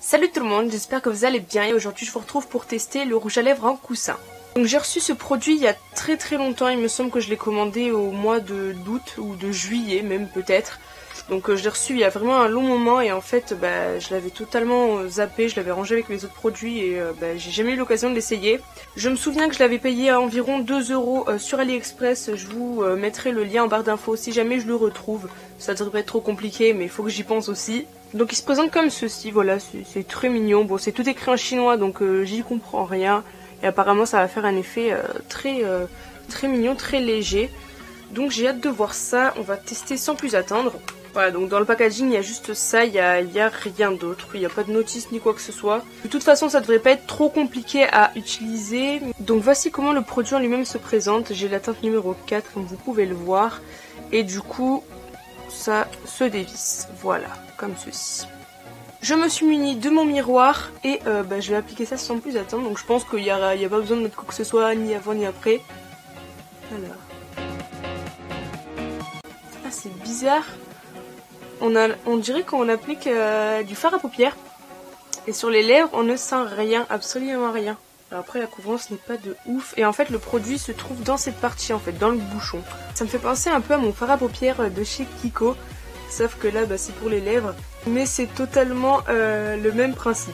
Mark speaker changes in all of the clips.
Speaker 1: Salut tout le monde, j'espère que vous allez bien et aujourd'hui je vous retrouve pour tester le rouge à lèvres en coussin. Donc j'ai reçu ce produit il y a très longtemps, il me semble que je l'ai commandé au mois d'août ou de juillet même peut-être. Donc je l'ai reçu il y a vraiment un long moment et en fait je l'avais totalement zappé, je l'avais rangé avec mes autres produits et j'ai jamais eu l'occasion de l'essayer. Je me souviens que je l'avais payé à environ 2 € sur AliExpress, je vous mettrai le lien en barre d'infos si jamais je le retrouve. Ça devrait pas être trop compliqué mais il faut que j'y pense aussi. Donc il se présente comme ceci, voilà, c'est très mignon. Bon, c'est tout écrit en chinois donc j'y comprends rien. Et apparemment ça va faire un effet très mignon, très léger. Donc j'ai hâte de voir ça, on va tester sans plus attendre. Voilà, donc dans le packaging il y a juste ça, il y a rien d'autre, il n'y a pas de notice ni quoi que ce soit. De toute façon ça devrait pas être trop compliqué à utiliser. Donc voici comment le produit en lui-même se présente. J'ai la teinte numéro 4 comme vous pouvez le voir. Et du coup ça se dévisse, voilà, comme ceci. Je me suis munie de mon miroir et je vais appliquer ça sans plus attendre. Donc je pense qu'il n'y a pas besoin de mettre quoi que ce soit ni avant ni après. Alors. Ah, c'est bizarre. On dirait qu'on applique du fard à paupières. Et sur les lèvres, on ne sent rien, absolument rien. Alors après, la couvrance n'est pas de ouf. Et en fait, le produit se trouve dans cette partie, en fait, dans le bouchon. Ça me fait penser un peu à mon fard à paupières de chez Kiko. Sauf que là, c'est pour les lèvres. Mais c'est totalement le même principe.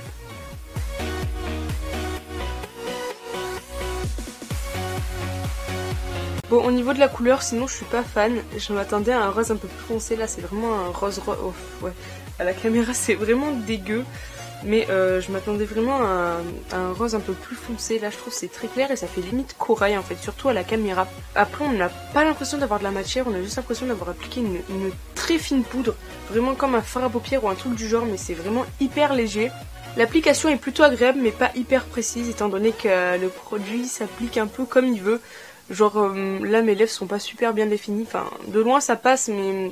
Speaker 1: Bon, au niveau de la couleur, sinon je suis pas fan. Je m'attendais à un rose un peu plus foncé. Là, c'est vraiment un rose... Oh, ouais. À la caméra, c'est vraiment dégueu. Mais je m'attendais vraiment à un rose un peu plus foncé. Là, je trouve que c'est très clair et ça fait limite corail, en fait. Surtout à la caméra. Après, on n'a pas l'impression d'avoir de la matière. On a juste l'impression d'avoir appliqué une très fine poudre. Vraiment comme un fard à paupières ou un truc du genre. Mais c'est vraiment hyper léger. L'application est plutôt agréable, mais pas hyper précise. Étant donné que le produit s'applique un peu comme il veut. Genre là mes lèvres sont pas super bien définies, enfin de loin ça passe mais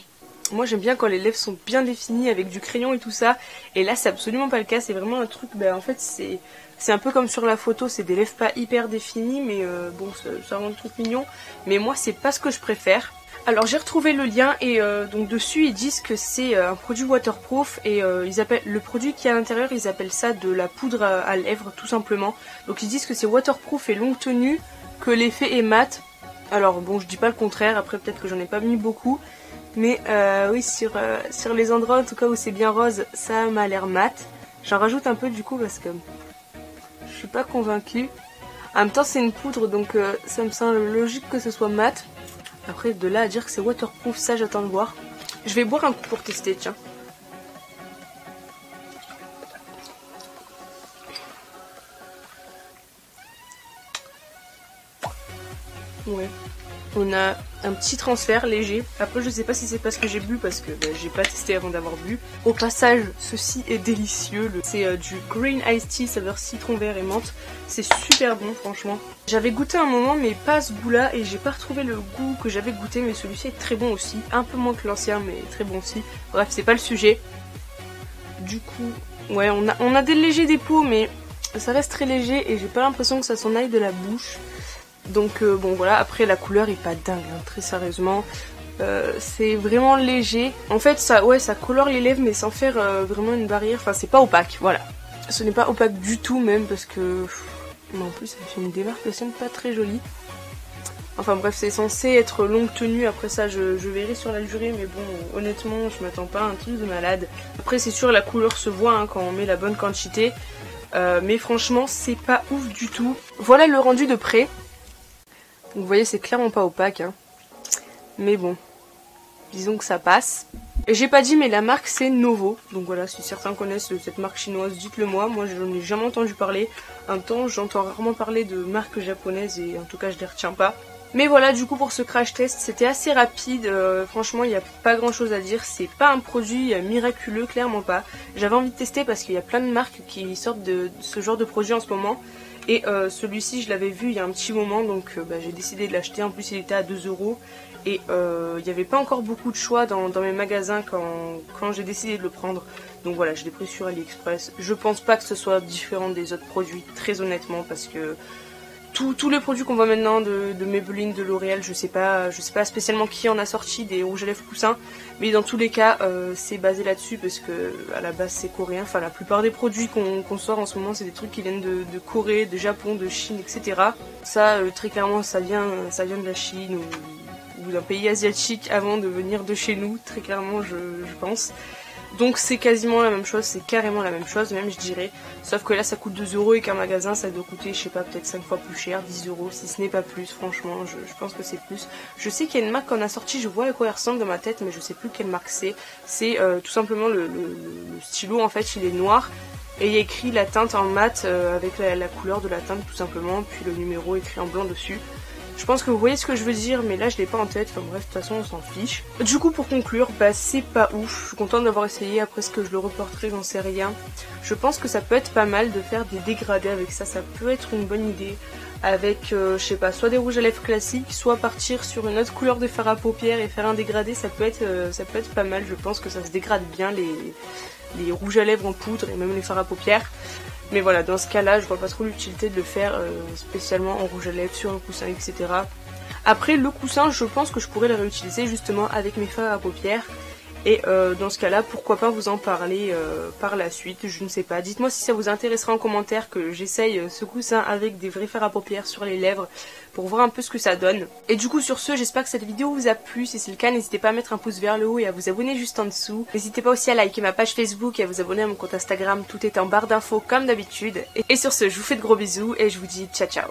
Speaker 1: moi j'aime bien quand les lèvres sont bien définies avec du crayon et tout ça. Et là c'est absolument pas le cas, c'est vraiment un truc, en fait c'est un peu comme sur la photo, c'est des lèvres pas hyper définies mais bon ça rend le truc mignon. Mais moi c'est pas ce que je préfère. Alors j'ai retrouvé le lien et donc dessus ils disent que c'est un produit waterproof et ils appellent le produit qui est à l'intérieur, ils appellent ça de la poudre à lèvres tout simplement. Donc ils disent que c'est waterproof et longue tenue, que l'effet est mat. Alors bon, je dis pas le contraire, après peut-être que j'en ai pas mis beaucoup. Mais oui, sur les endroits en tout cas où c'est bien rose, ça m'a l'air mat. J'en rajoute un peu du coup parce que je suis pas convaincue. En même temps c'est une poudre donc ça me semble logique que ce soit mat. Après de là à dire que c'est waterproof, ça j'attends de voir. Je vais boire un coup pour tester, tiens. Ouais, on a un petit transfert léger. Après je sais pas si c'est parce que j'ai bu, parce que j'ai pas testé avant d'avoir bu. Au passage, ceci est délicieux. C'est du Green Iced Tea saveur citron vert et menthe. C'est super bon franchement. J'avais goûté un moment mais pas à ce goût là et j'ai pas retrouvé le goût que j'avais goûté, mais celui-ci est très bon aussi. Un peu moins que l'ancien mais très bon aussi. Bref, c'est pas le sujet. Du coup, ouais, on a des légers dépôts mais ça reste très léger et j'ai pas l'impression que ça s'en aille de la bouche. Donc bon voilà, après la couleur est pas dingue, hein, très sérieusement. C'est vraiment léger. En fait ça colore les lèvres mais sans faire vraiment une barrière. Enfin c'est pas opaque, voilà. Ce n'est pas opaque du tout même parce que... Mais en plus ça fait une démarcation pas très jolie. Enfin bref, c'est censé être longue tenue, après ça je verrai sur la durée, mais bon honnêtement je m'attends pas à un truc de malade. Après c'est sûr la couleur se voit hein, quand on met la bonne quantité. Mais franchement c'est pas ouf du tout. Voilà le rendu de près. Vous voyez c'est clairement pas opaque hein. Mais bon, disons que ça passe. Et j'ai pas dit mais la marque c'est Novo. Donc voilà, si certains connaissent cette marque chinoise, dites-le moi. Moi je n'en ai jamais entendu parler. En même temps j'entends rarement parler de marques japonaises et en tout cas je les retiens pas. Mais voilà, du coup pour ce crash test c'était assez rapide. Franchement il n'y a pas grand chose à dire. C'est pas un produit miraculeux, clairement pas. J'avais envie de tester parce qu'il y a plein de marques qui sortent de ce genre de produit en ce moment. Et celui-ci je l'avais vu il y a un petit moment donc j'ai décidé de l'acheter. En plus il était à 2 € et il n'y avait pas encore beaucoup de choix dans mes magasins quand j'ai décidé de le prendre. Donc voilà, je l'ai pris sur AliExpress. Je pense pas que ce soit différent des autres produits très honnêtement parce que tous les produits qu'on voit maintenant de Maybelline, de L'Oréal, je sais pas spécialement qui en a sorti des rouges à lèvres coussins, mais dans tous les cas c'est basé là-dessus parce que à la base c'est coréen. Enfin la plupart des produits qu'on sort en ce moment c'est des trucs qui viennent de Corée, de Japon, de Chine, etc. Ça très clairement ça vient de la Chine ou d'un pays asiatique avant de venir de chez nous, très clairement je pense. Donc c'est quasiment la même chose, c'est carrément la même chose même je dirais. Sauf que là ça coûte 2 € et qu'un magasin ça doit coûter je sais pas peut-être 5 fois plus cher, 10 € si ce n'est pas plus franchement, je pense que c'est plus. Je sais qu'il y a une marque qu'on a sorti, je vois à quoi elle ressemble dans ma tête mais je sais plus quelle marque c'est. C'est tout simplement le stylo en fait il est noir et il y a écrit la teinte en mat avec la couleur de la teinte tout simplement, puis le numéro écrit en blanc dessus. Je pense que vous voyez ce que je veux dire, mais là je l'ai pas en tête, enfin bref, de toute façon on s'en fiche. Du coup pour conclure, bah c'est pas ouf, je suis contente d'avoir essayé, après ce que je le reporterai, j'en sais rien. Je pense que ça peut être pas mal de faire des dégradés avec ça, ça peut être une bonne idée. Avec, je sais pas, soit des rouges à lèvres classiques, soit partir sur une autre couleur de fard à paupières et faire un dégradé, ça peut être pas mal, je pense que ça se dégrade bien les rouges à lèvres en poudre et même les fards à paupières. Mais voilà, dans ce cas-là, je vois pas trop l'utilité de le faire spécialement en rouge à lèvres, sur un coussin, etc. Après, le coussin, je pense que je pourrais le réutiliser justement avec mes fards à paupières. Et dans ce cas-là, pourquoi pas vous en parler par la suite, je ne sais pas. Dites-moi si ça vous intéressera en commentaire que j'essaye ce coussin avec des vrais fards à paupières sur les lèvres pour voir un peu ce que ça donne. Et du coup sur ce, j'espère que cette vidéo vous a plu. Si c'est le cas, n'hésitez pas à mettre un pouce vers le haut et à vous abonner juste en dessous. N'hésitez pas aussi à liker ma page Facebook et à vous abonner à mon compte Instagram, tout est en barre d'infos comme d'habitude. Et sur ce, je vous fais de gros bisous et je vous dis ciao ciao.